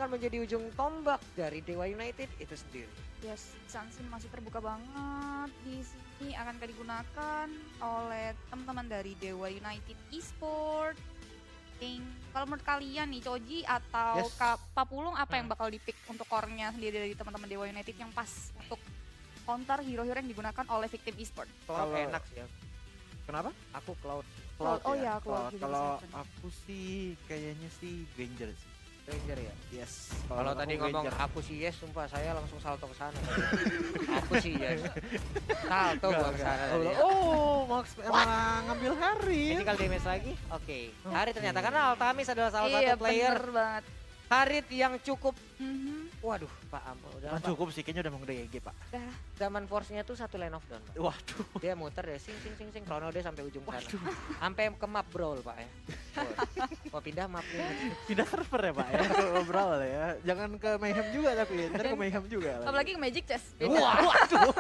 akan menjadi ujung tombak dari Dewa United itu sendiri. Yes, Sansin masih terbuka banget. Di sini akan digunakan oleh teman-teman dari Dewa United Esport. Kalau menurut kalian nih, Choji atau Yes. Papulung apa yang bakal dipick untuk core-nya sendiri dari teman-teman Dewa United yang pas untuk counter hero-hero yang digunakan oleh Victim Esport? Cloud Kalau- enak sih ya. Kenapa? Aku Cloud Cloud Oh ya? ya, Cloud juga Kalau bisa. aku sih kayaknya sih Granger sih. Ranger ya. Yes. Kalau tadi aku ngomong Granger. aku sih yes, sumpah saya langsung salto ke sana. Aku sih yes. Salto gua ke sana tadi ya. Oh, Max emang ngambil Harry. Critical damage lagi? Oke. Harit ternyata karena Altamis adalah salah Iya, satu player bener banget. Harit yang cukup Mhm. waduh, Pak Ampun udah Kan Pak. cukup sih, kayaknya udah mau GG, Pak. Dah. Zaman force-nya tuh satu line of down, Pak. Waduh. Dia muter deh sing chrono deh sampai ujung sana. Sampai ke map brawl, Pak ya. Mau pindah map nih. Pindah server ya, Pak ya. Ke Brawl ya. Jangan ke Mayhem juga tapi ntar ke Mayhem juga. Apalagi ke Magic Chess. Waduh.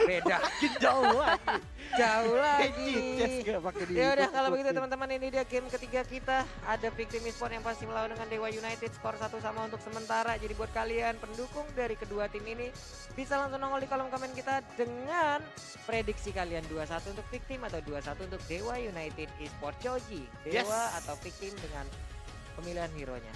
Beda. Jauh lagi. Jauh lagi. Chess gak pakai di. Ya udah kalau begitu teman-teman, ini dia game ketiga kita. Ada Victim Esport yang pasti melawan dengan Dewa United, skor 1 sama untuk sementara. Jadi buat kalian pendukung dari kedua tim ini bisa langsung nongol di kolom komen kita dengan prediksi kalian 2-1 untuk Victim atau 2-1 untuk Dewa United Esport. Choji, Dewa atau Victim dengan pemilihan hero-nya.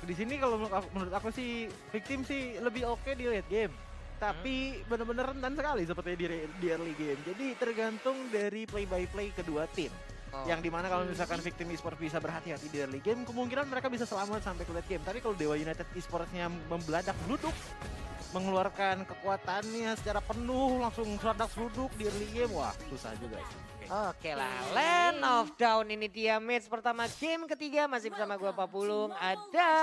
Di sini kalau menurut aku sih Victim sih lebih oke di late game. Tapi benar-benar rentan sekali seperti di early game. Jadi tergantung dari play by play kedua tim. Oh. Yang dimana kalau misalkan Victim Esport bisa berhati-hati di early game, kemungkinan mereka bisa selamat sampai ke late game. Tapi kalau Dewa United Esports-nya membeladak bluduk, mengeluarkan kekuatannya secara penuh, langsung seradak seruduk di early game, wah susah juga sih. Oke lah, Land of Down ini dia match pertama game ketiga, masih bersama gua Papulung, ada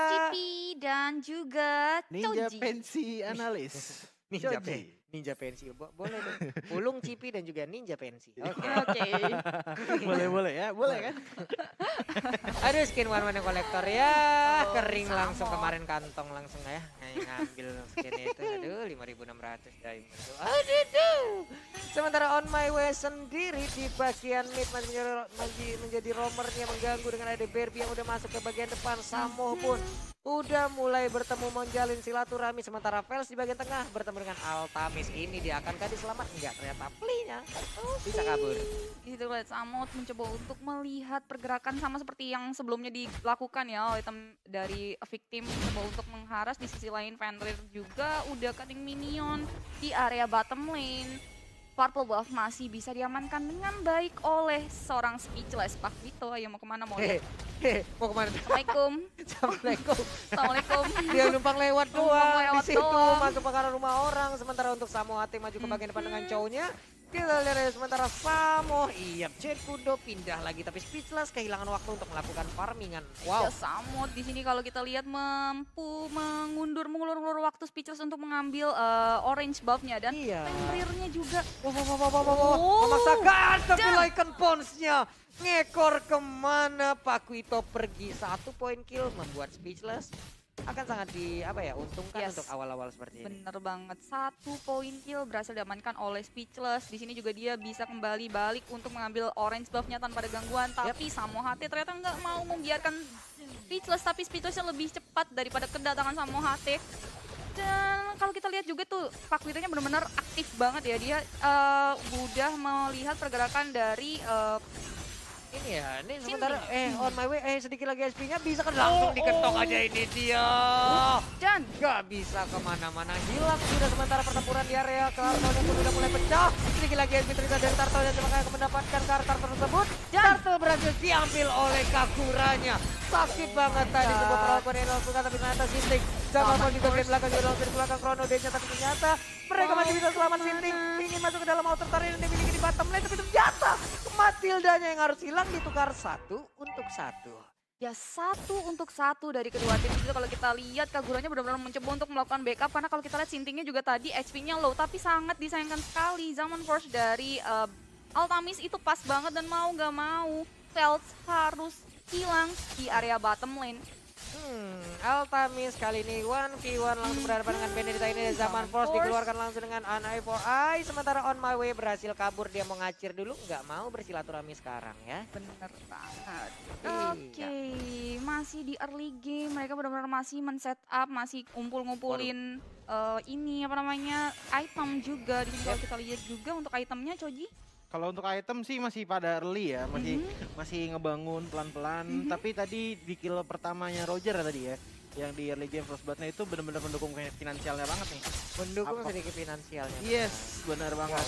Cipi dan juga Ninja Choji. pensi analis. Ninja Choji. Ninja pensi, boleh dong. Pulung, Cipi dan juga Ninja pensi. Oke. Oke. Boleh ya, boleh kan? Aduh, skin one kolektor ya, Oh, kering sama. langsung kemarin kantong langsung ya, ngambil skin itu. Aduh, 5.600 diamond. Aduh. Sementara On My Way sendiri di bagian mid masih menjadi romernya, mengganggu dengan ada Barbie yang udah masuk ke bagian depan. Samo pun udah mulai bertemu menjalin silaturahmi, sementara Vels di bagian tengah bertemu dengan Altamis. Ini dia akankah diselamat? Enggak, ternyata Pli-nya bisa kabur. Gitu lihat Samot mencoba untuk melihat pergerakan sama seperti yang sebelumnya dilakukan ya oleh dari Victim, mencoba untuk mengharas. Di sisi lain Fenrir juga udah cutting minion di area bottom lane. Purple buff masih bisa diamankan dengan baik oleh seorang Speechless. Pak Vito, ayo mau kemana mau lihat? Mau kemana? Assalamualaikum. Assalamualaikum. Assalamualaikum. Dia numpang lewat Numpang doang lewat di situ, doang. masuk ke arah rumah orang. Sementara untuk Samo Hati maju ke bagian depan dengan cowoknya. Kita lihat ya, sementara Samo, iya Jet Kudo pindah lagi tapi Speechless kehilangan waktu untuk melakukan farmingan. Wow. Ya, Samot di sini kalau kita lihat mampu mengulur waktu Speechless untuk mengambil orange buff-nya dan Iya. Fenrirnya juga. Wow. Memaksakan tapi Lycan Pons-nya ngekor kemana. Pakuito pergi, 1 poin kill membuat Speechless akan sangat untungkan Yes. untuk awal-awal seperti ini. Bener banget, 1 poin kill berhasil diamankan oleh Speechless. Di sini juga dia bisa kembali balik untuk mengambil orange buff-nya tanpa ada gangguan. Tapi Samo Hati ternyata nggak mau membiarkan Speechless, tapi Speechless-nya lebih cepat daripada kedatangan Samo Hati. Dan kalau kita lihat juga tuh Pak Witonya benar-benar aktif banget ya. Dia udah melihat pergerakan dari Ini ya, ini Sini. sementara On My Way sedikit lagi SP-nya bisa kan langsung diketok aja ini dia. dan Gak bisa kemana-mana, hilang sudah sementara pertempuran di area. Kartelnya pun udah mulai pecah. Sedikit lagi SP terlibat dari Turtle yang cuma kayak mendapatkan karakter tersebut. Turtle berhasil diambil oleh Kakuranya. Sakit banget tadi sebuah perlakuan yang dilakukan, tapi ternyata Sinting. Jamal pun juga di belakang, juga langsung di belakang Chrono Dance-nya, tapi ternyata mereka masih bisa selamat. Sinting ingin masuk ke dalam outer turret yang dimiliki di bottom lane, tapi ternyata Matildanya yang harus hilang ditukar 1 untuk 1. ya 1 untuk 1 dari kedua tim itu. Kalau kita lihat Kaguranya benar-benar mencoba untuk melakukan backup, karena kalau kita lihat Sintingnya juga tadi HP-nya low, tapi sangat disayangkan sekali. Zaman Force dari Altamis itu pas banget dan mau gak mau Fels harus hilang di area bottom lane. Altamis kali ini 1v1 langsung berhadapan dengan Benedetta ini. Zaman Force dikeluarkan langsung dengan An Eye for Eye. Sementara On My Way berhasil kabur, dia mau ngacir dulu, nggak mau bersilaturahmi sekarang ya. Bener banget. Iya. Oke, masih di early game, mereka benar-benar masih men-set up, masih ngumpulin ini apa namanya item juga. Di sini kalau kita lihat juga untuk itemnya Choji. Kalau untuk item sih masih pada early ya, masih ngebangun pelan-pelan. Tapi tadi di kill pertamanya Roger ya tadi ya, yang di early game First Blood-nya itu benar-benar mendukung finansialnya banget nih. Mendukung sedikit finansialnya. Yes, benar banget.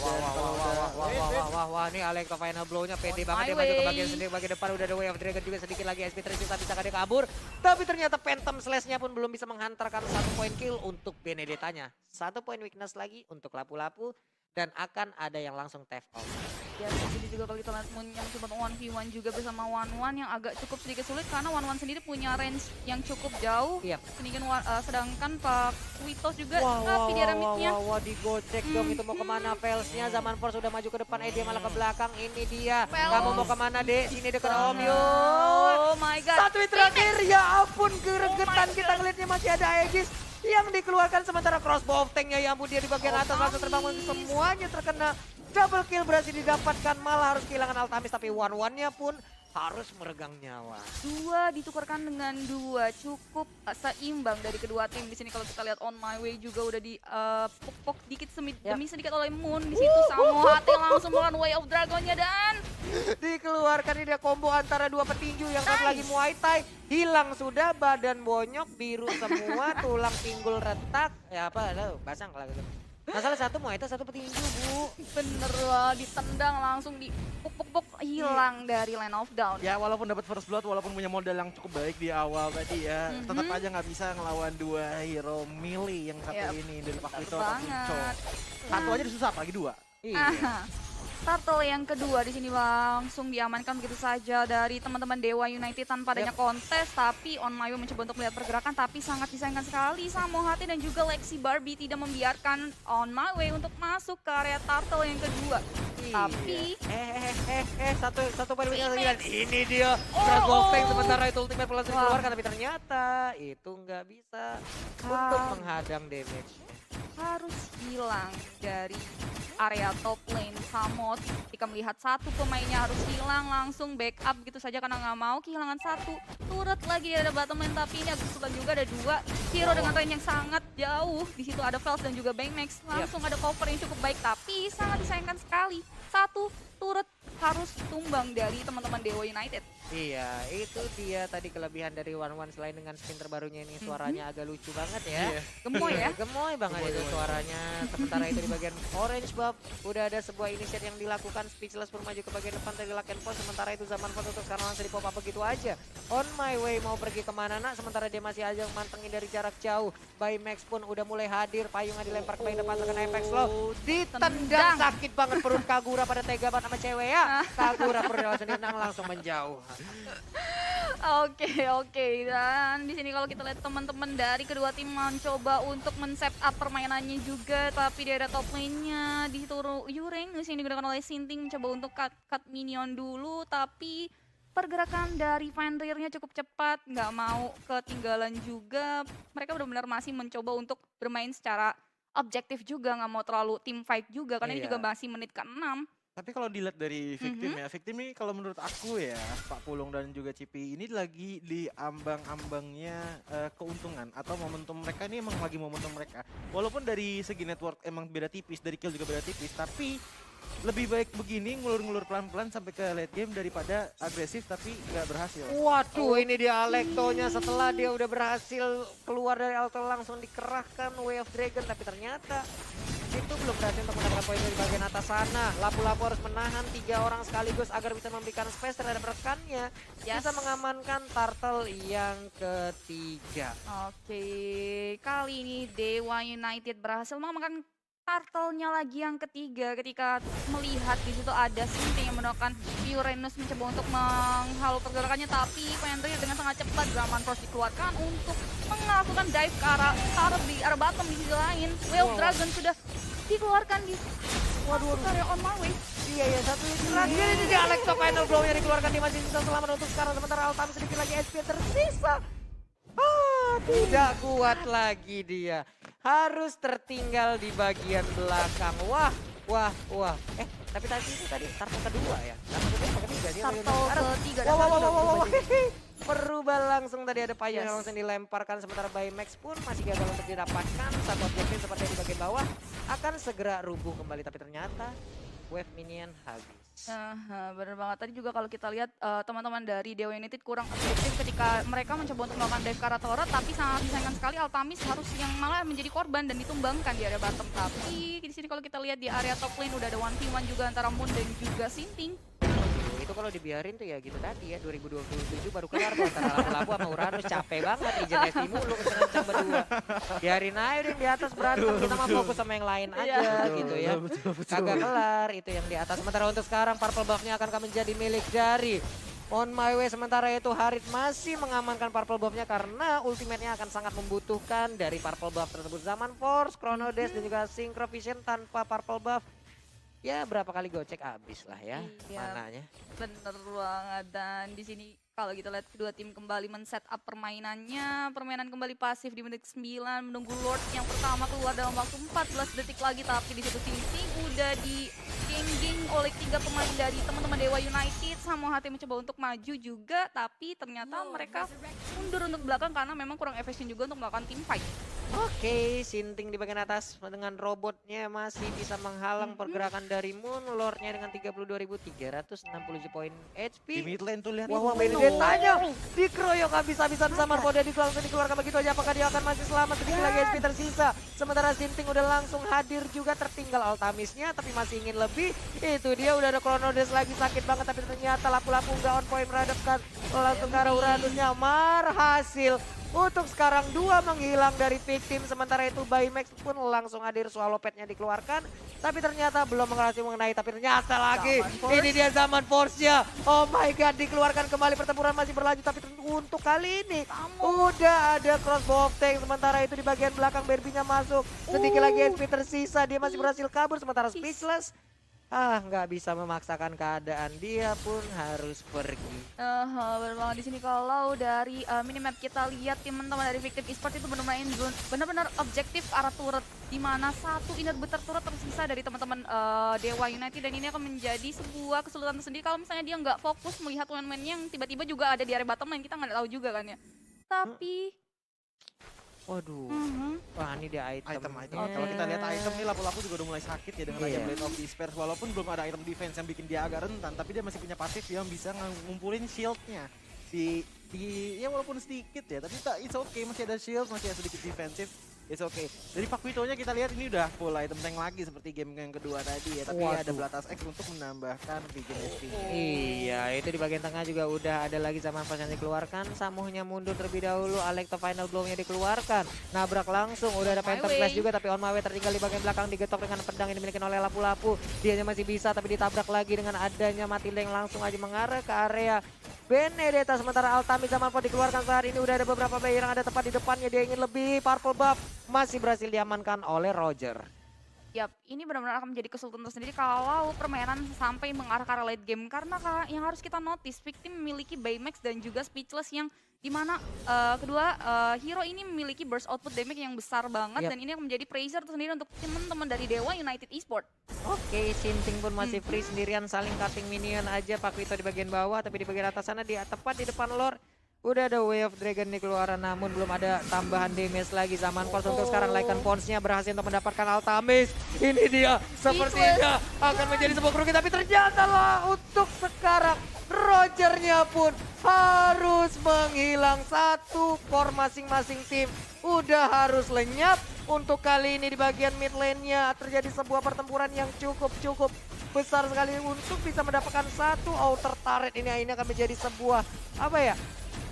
Wah, ini Alekto final blow-nya pede banget, dia maju ke bagian sendiri, bagian depan udah ada Way of Dragon juga sedikit lagi. SP tersisa, bisa dia kabur. Tapi ternyata Phantom Slash-nya pun belum bisa menghantarkan 1 poin kill untuk Benedettanya. 1 poin weakness lagi untuk lapu-lapu. Dan akan ada yang langsung tap off. Ya, jadi juga kalau kita lihat Moon yang cuma 1v1 juga bersama One yang agak cukup sedikit sulit karena One sendiri punya range yang cukup jauh. Iya. Sedangkan Pak Witos juga tapi dia remitnya. Wah, digocek dong itu mau kemana Velsnya. Zaman Force sudah maju ke depan, dia malah ke belakang. Ini dia. Kamu mau kemana, Dek? Sini dekat Om Yun. Oh my god. 1 hit terakhir, ya ampun geregetan kita ngeliatnya masih ada Aegis yang dikeluarkan sementara crossbow of tank-nya, ya ampun dia di bagian atas langsung terbangun, semuanya terkena. Double kill berhasil didapatkan, malah harus kehilangan Altamis, tapi one-one-nya pun harus meregang nyawa. 2 ditukarkan dengan 2 cukup seimbang dari kedua tim. Di sini kalau kita lihat On My Way juga udah di pok dikit demi sedikit oleh Moon. Di situ Samoa hati langsung melawan Way of Dragon-nya dan dikeluarkan ini dia combo antara 2 petinju yang satu lagi Muay Thai. Hilang sudah, badan bonyok, biru semua, tulang pinggul retak. Ya apa, basang lah gitu. Masalah satu Muay Thai, satu petinju, Bu. bener lah, ditendang langsung di puk hilang dari line of down. Ya walaupun dapat first blood, walaupun punya modal yang cukup baik di awal tadi ya, tetap aja nggak bisa ngelawan 2 hero melee yang satu ini dari Pak Vito atau Pinco. Satu aja susah, apalagi 2. Iya. Turtle yang kedua di sini langsung diamankan begitu saja dari teman-teman Dewa United tanpa adanya kontes, tapi On My Way mencoba untuk melihat pergerakan, tapi sangat disayangkan sekali Samoa Hati dan juga Lexi Barbie tidak membiarkan On My Way untuk masuk ke area Turtle yang kedua. Tapi satu poin lagi. Ini dia crossbow tank, sementara itu ultimate plus dikeluarkan, tapi ternyata itu nggak bisa untuk menghadang damage. Harus hilang dari area top lane. Samot ketika melihat satu pemainnya harus hilang, langsung backup gitu saja karena nggak mau kehilangan satu. Turut lagi ada bottom lane, tapi ini agak kesulitan juga, ada 2 hero dengan range yang sangat jauh. Di situ ada Vels dan juga Baymax, langsung ada cover yang cukup baik, tapi sangat disayangkan sekali. Satu turut harus tumbang dari teman-teman Dewa United. Iya, itu dia tadi kelebihan dari One selain dengan skin terbarunya ini suaranya agak lucu banget ya. Gemoy ya. Gemoy banget itu suaranya. Sementara itu di bagian orange buff udah ada sebuah initiate yang dilakukan, Speechless pun maju ke bagian depan dari Lock and Force. Sementara itu Zaman Force untuk sekarang langsung di pop up begitu aja. On My Way mau pergi kemana nak, sementara dia masih aja mantengin dari jarak jauh. Baymax pun udah mulai hadir, payungnya dilempar ke bagian depan terkena Apex Low. Ditendang sakit banget perut Kagura, pada tega banget sama cewek ya. Kagura perut langsung ditendang, langsung menjauh. Oke. Dan di sini kalau kita lihat teman-teman dari kedua tim mencoba untuk men-set up permainannya juga, tapi di area top lane-nya di situ Yureng di sini digunakan oleh Sinting mencoba untuk cut minion dulu, tapi pergerakan dari Fenrir-nya cukup cepat, nggak mau ketinggalan juga. Mereka benar-benar masih mencoba untuk bermain secara objektif juga, nggak mau terlalu team fight juga karena ini juga masih menit ke-6. Tapi kalau dilihat dari Victim ya, Victim ini kalau menurut aku ya, Pak Pulung dan juga Cipi ini lagi di ambang-ambangnya keuntungan atau momentum mereka ini emang lagi momentum mereka. Walaupun dari segi network emang beda tipis, dari kill juga beda tipis, tapi lebih baik begini ngulur-ngulur pelan-pelan sampai ke late game daripada agresif tapi nggak berhasil. Waduh, ini dia Alektonya setelah dia udah berhasil keluar dari auto langsung dikerahkan Way of Dragon, tapi ternyata itu belum berhasil untuk mendapatkan poin dari bagian atas sana. Lapu-lapu harus menahan 3 orang sekaligus agar bisa memberikan space terhadap rekannya. Bisa mengamankan Turtle yang ketiga. Oke, kali ini Dewa United berhasil mengamankan Turtle-nya lagi yang ketiga ketika melihat di situ ada Sinting yang menekan Uranus mencoba untuk menghalau pergerakannya, tapi Fenrir dengan sangat cepat Zaman Force dikeluarkan untuk melakukan dive ke arah Turtle di arah bottom. Di sisi lain Way of Dragon sudah dikeluarkan di area On My Way. Iya, satu lagi ini dia Alekto final blow-nya dikeluarkan, dia masih bisa selamat untuk sekarang, sementara Altam sedikit lagi SP tersisa. Tidak kuat lagi dia. Harus tertinggal di bagian belakang. Wah. Tapi tadi turtle kedua ya. Turtle kedua apa ketiga dia? Turtle ketiga. Wow. Berubah langsung tadi ada payung yang langsung dilemparkan sementara Baymax pun masih gagal untuk didapatkan. Satu objektif seperti di bagian bawah akan segera rubuh kembali tapi ternyata wave minion habis. Bener banget. Tadi juga kalau kita lihat teman-teman dari Dewa United kurang efektif ketika mereka mencoba untuk melakukan dive ke arah turret, tapi sangat disayangkan sekali Altamis harus yang malah menjadi korban dan ditumbangkan di area bottom. Tapi di sini kalau kita lihat di area top lane udah ada 1v1 juga antara Moon dan juga Sinting. Itu kalau dibiarin tuh ya gitu tadi ya 2027 baru kelar tuh antara labu-labu sama Uranus. Capek banget Regen FP mulu kencang berdua. Biarin aja udah yang di atas berantem, kita mah fokus sama yang lain aja gitu ya. Kagak kelar itu yang di atas. Sementara untuk sekarang purple buff-nya akan menjadi milik dari On My Way. Sementara itu Harit masih mengamankan purple buff-nya karena ultimate-nya akan sangat membutuhkan dari purple buff tersebut. Zaman Force, Chrono Dash dan juga Synchro Vision tanpa purple buff. Ya berapa kali gocek abis lah ya mananya. Bener banget, dan di sini kalau kita lihat kedua tim kembali men-set up permainannya. Permainan kembali pasif di menit 9 menunggu Lord yang pertama keluar dalam waktu 14 detik lagi, tapi di situ Sinting udah di geng oleh 3 pemain dari teman-teman Dewa United. Sama hati mencoba untuk maju juga, tapi ternyata mereka mundur untuk belakang karena memang kurang efisien juga untuk melakukan team fight. Oke, Sinting di bagian atas dengan robotnya masih bisa menghalang pergerakan dari Moon. Lordnya dengan 32.367 poin HP. Di mid lane tuh lihat. Wah, Benedetanya dikeroyok habis-habisan sama Marco Dedi langsung dikeluarkan begitu aja. Apakah dia akan masih selamat? Sedikit lagi HP tersisa. Sementara Sinting udah langsung hadir juga, tertinggal Altamisnya tapi masih ingin lebih. Itu dia udah ada Chrono Dash lagi, sakit banget tapi ternyata lapu-lapu nggak on point meradapkan langsung ke arah Uranusnya. Marhasil untuk sekarang 2 menghilang dari victim. Sementara itu Baymax pun langsung hadir, swallow pad-nya dikeluarkan. Tapi ternyata belum berhasil mengenai, tapi ternyata lagi ini dia zaman force-nya. Oh my god, dikeluarkan kembali, pertempuran masih berlanjut. Tapi untuk kali ini udah ada crossbow of tank. Sementara itu di bagian belakang Barbie-nya masuk. Sedikit lagi HP tersisa, dia masih berhasil kabur. Sementara Speechless nggak bisa memaksakan keadaan, dia pun harus pergi. Benar banget di sini kalau dari minimap kita lihat teman-teman dari Victim Esports itu benar-benar objektif arah turret, di mana satu inner butter turret tersisa dari teman-teman Dewa United, dan ini akan menjadi sebuah kesulitan tersendiri kalau misalnya dia nggak fokus melihat one-man yang tiba-tiba juga ada di area bottom lane, kita nggak tahu juga kan ya. Tapi waduh, wah ini dia item. Kalau kita lihat item nih, lapu-lapu juga udah mulai sakit ya dengan adanya Blade of Despair. Walaupun belum ada item defense yang bikin dia agak rentan, tapi dia masih punya pasif yang bisa ngumpulin shieldnya di ya walaupun sedikit ya, tapi it's okay, masih ada shield, masih ada sedikit defensif. It's okay. Dari Pakuitonya kita lihat ini udah full item tank lagi seperti game yang kedua tadi ya. Tapi ada Blatas X untuk menambahkan Regen HP. Iya, itu di bagian tengah juga udah ada lagi zaman pas yang dikeluarkan. Samuhnya mundur terlebih dahulu, Alekto final blow-nya dikeluarkan. Nabrak langsung, udah ada Phantom Flash juga, tapi On My Way tertinggal di bagian belakang, digetok dengan pedang yang dimiliki oleh lapu-lapu. Dianya masih bisa, tapi ditabrak lagi dengan adanya Matilda yang langsung aja mengarah ke area Benedetta. Sementara Altami zaman pun dikeluarkan saat ini, udah ada beberapa player yang ada tepat di depannya, dia ingin lebih. Purple buff masih berhasil diamankan oleh Roger. Yap, ini benar-benar akan menjadi kesulitan tersendiri kalau permainan sampai mengarah ke arah late game. Karena yang harus kita notice, Victim memiliki Baymax dan juga Speechless yang dimana kedua hero ini memiliki burst output damage yang besar banget. Dan ini akan menjadi pressure tersendiri untuk teman-teman dari Dewa United Esports. Oke, Sinting pun masih free sendirian, saling cutting minion aja. Pakuito di bagian bawah, tapi di bagian atas sana dia tepat di depan Lord. Udah ada Way of Dragon dikeluaran, namun belum ada tambahan damage lagi. Zaman Force untuk sekarang Lycan Pons-nya berhasil untuk mendapatkan Altamis. Ini dia, sepertinya akan menjadi sebuah kerugian, tapi ternyata lah untuk sekarang Rogernya pun harus menghilang. Satu core masing-masing tim udah harus lenyap. Untuk kali ini di bagian mid lane-nya terjadi sebuah pertempuran yang cukup besar sekali untuk bisa mendapatkan satu outer turret. Ini akan menjadi sebuah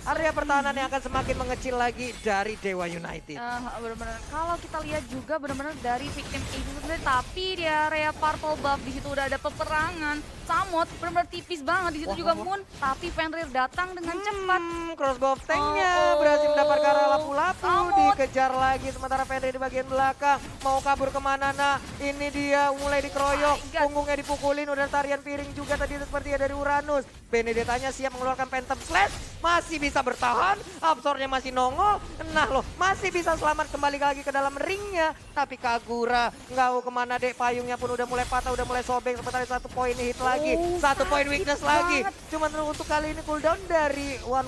area pertahanan yang akan semakin mengecil lagi dari Dewa United. Benar-benar kalau kita lihat juga benar-benar dari Victim itu sendiri, tapi di area purple buff di situ udah ada peperangan. Samot benar-benar tipis banget di situ juga Moon, tapi Fenrir datang dengan cepat. Crossbow tanknya berhasil mendapatkan arah lapu-lapu, dikejar lagi. Sementara Fenrir di bagian belakang mau kabur kemana? Nah, ini dia mulai dikeroyok, punggungnya dipukulin, udah tarian piring juga tadi seperti dari Uranus. Benedettanya siap mengeluarkan Phantom Slash. masih bisa bertahan, Absornya masih nongol. Nah loh, masih bisa selamat kembali lagi ke dalam ringnya. Tapi Kagura nggak tahu kemana dek, payungnya pun udah mulai patah, udah mulai sobek. Sebentar 1 poin hit lagi, 1 poin weakness lagi. Cuman untuk kali ini cooldown dari One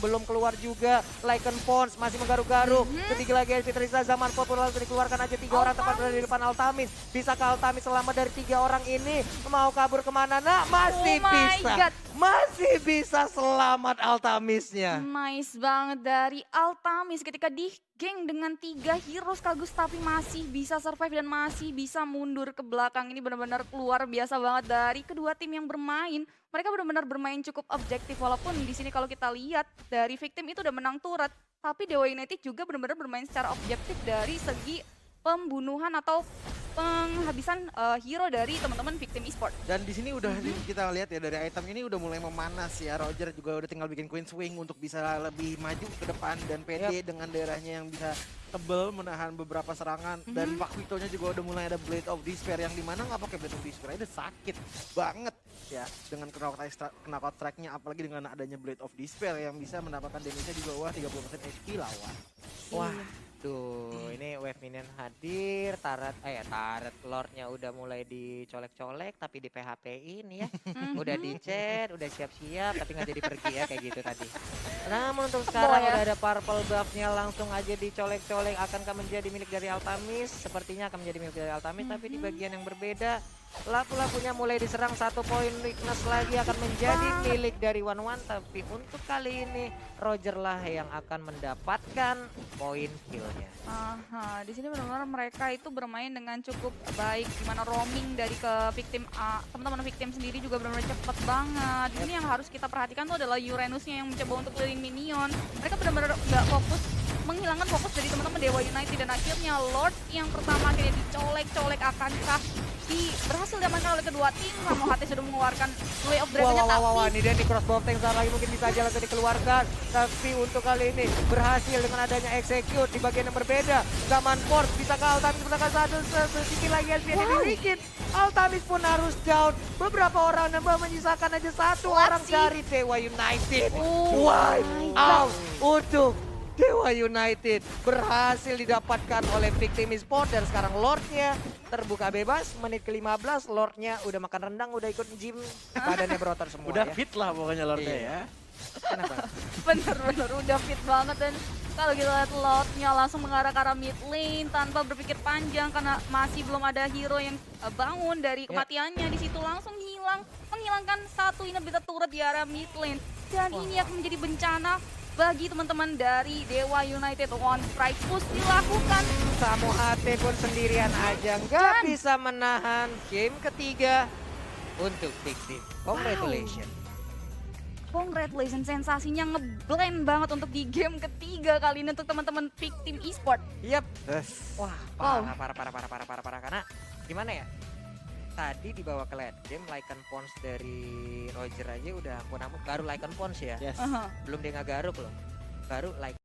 belum keluar juga. Lycan Pons masih menggaruk-garuk. Ketiga lagi SP Trisha, Zaman Pop langsung dikeluarkan aja 3 orang tepat berada di depan Altamis. Bisakah Altamis selamat dari 3 orang ini? Mau kabur kemana nak? Masih bisa. God. Masih bisa selamat Altamisnya. Nice banget dari Altamis ketika di geng dengan 3 hero sekaligus tapi masih bisa survive dan masih bisa mundur ke belakang. Ini benar-benar luar biasa banget dari kedua tim yang bermain. Mereka benar-benar bermain cukup objektif walaupun di sini kalau kita lihat dari Victim itu udah menang turret, tapi Dewa United juga benar-benar bermain secara objektif dari segi pembunuhan atau penghabisan hero dari teman-teman Victim Esport. Dan di sini udah kita lihat ya dari item ini udah mulai memanas ya. Roger juga udah tinggal bikin Queen Swing untuk bisa lebih maju ke depan dan PD dengan daerahnya yang bisa tebel menahan beberapa serangan. Dan Pak Vito-nya juga udah mulai ada Blade of Despair yang dimana nggak pakai Blade of Despair itu sakit banget ya dengan knockout strike-nya, apalagi dengan adanya Blade of Despair yang bisa mendapatkan damage-nya juga wah 30% HP lawan. Wah, tuh ini wave minion hadir, turret lordnya udah mulai dicolek-colek tapi di PHP-in ya. Udah di chat, udah siap-siap tapi nggak jadi pergi ya kayak gitu tadi. Namun untuk sekarang udah ada purple buff-nya langsung aja dicolek-colek, akankah menjadi milik dari Altamis? Sepertinya akan menjadi milik dari Altamis tapi di bagian yang berbeda. Laku-lakunya mulai diserang, 1 poin weakness lagi akan menjadi milik dari One. Tapi untuk kali ini Roger lah yang akan mendapatkan poin killnya. Aha, di sini benar-benar mereka itu bermain dengan cukup baik. Gimana roaming dari ke victim teman-teman victim sendiri juga benar-benar cepet banget. Ini yang harus kita perhatikan tuh adalah Uranusnya yang mencoba untuk keliling minion. Mereka benar-benar nggak fokus, menghilangkan fokus dari teman-teman Dewa United dan akhirnya Lord yang pertama akhirnya dicolek-colek. Akankah berhasil diamankan oleh kedua tim? Kamu hati sudah mengeluarkan Way of Dragon-nya Wah, ini dia nih crossbow tank saat lagi mungkin bisa aja langsung dikeluarkan. Tapi untuk kali ini berhasil dengan adanya execute di bagian yang berbeda. Zaman Force bisa ke Altamis, bisa satu sedikit lagi SP yang dibikin. Altamis pun harus down. Beberapa orang nambah menyisakan aja 1 orang dari Dewa United. Wipe out untuk Dewa United berhasil didapatkan oleh Victim Esport dan sekarang Lordnya terbuka bebas. Menit ke-15 Lordnya udah makan rendang, udah ikut gym, badannya berotot semua. Udah ya. fit lah pokoknya Lordnya ya. Kenapa? Bener-bener udah fit banget dan kalau kita lihat Lordnya langsung mengarah ke arah mid lane tanpa berpikir panjang karena masih belum ada hero yang bangun dari kematiannya. Di situ langsung menghilangkan 1 inhibitor turret di arah mid lane dan ini akan menjadi bencana bagi teman-teman dari Dewa United. One strike push dilakukan. Samu Hate pun sendirian aja nggak bisa menahan game ketiga untuk Victim. Congratulations. Congratulations, sensasinya ngeblend banget untuk di game ketiga kali ini untuk teman-teman Victim Esport. Yap. Yes. Wah, parah. Karena gimana ya? Tadi dibawa ke late game, Lycan Pons dari Roger aja udah ampun baru Lycan Pons ya. Yes. Belum dia nggak garuk loh. Baru Lycan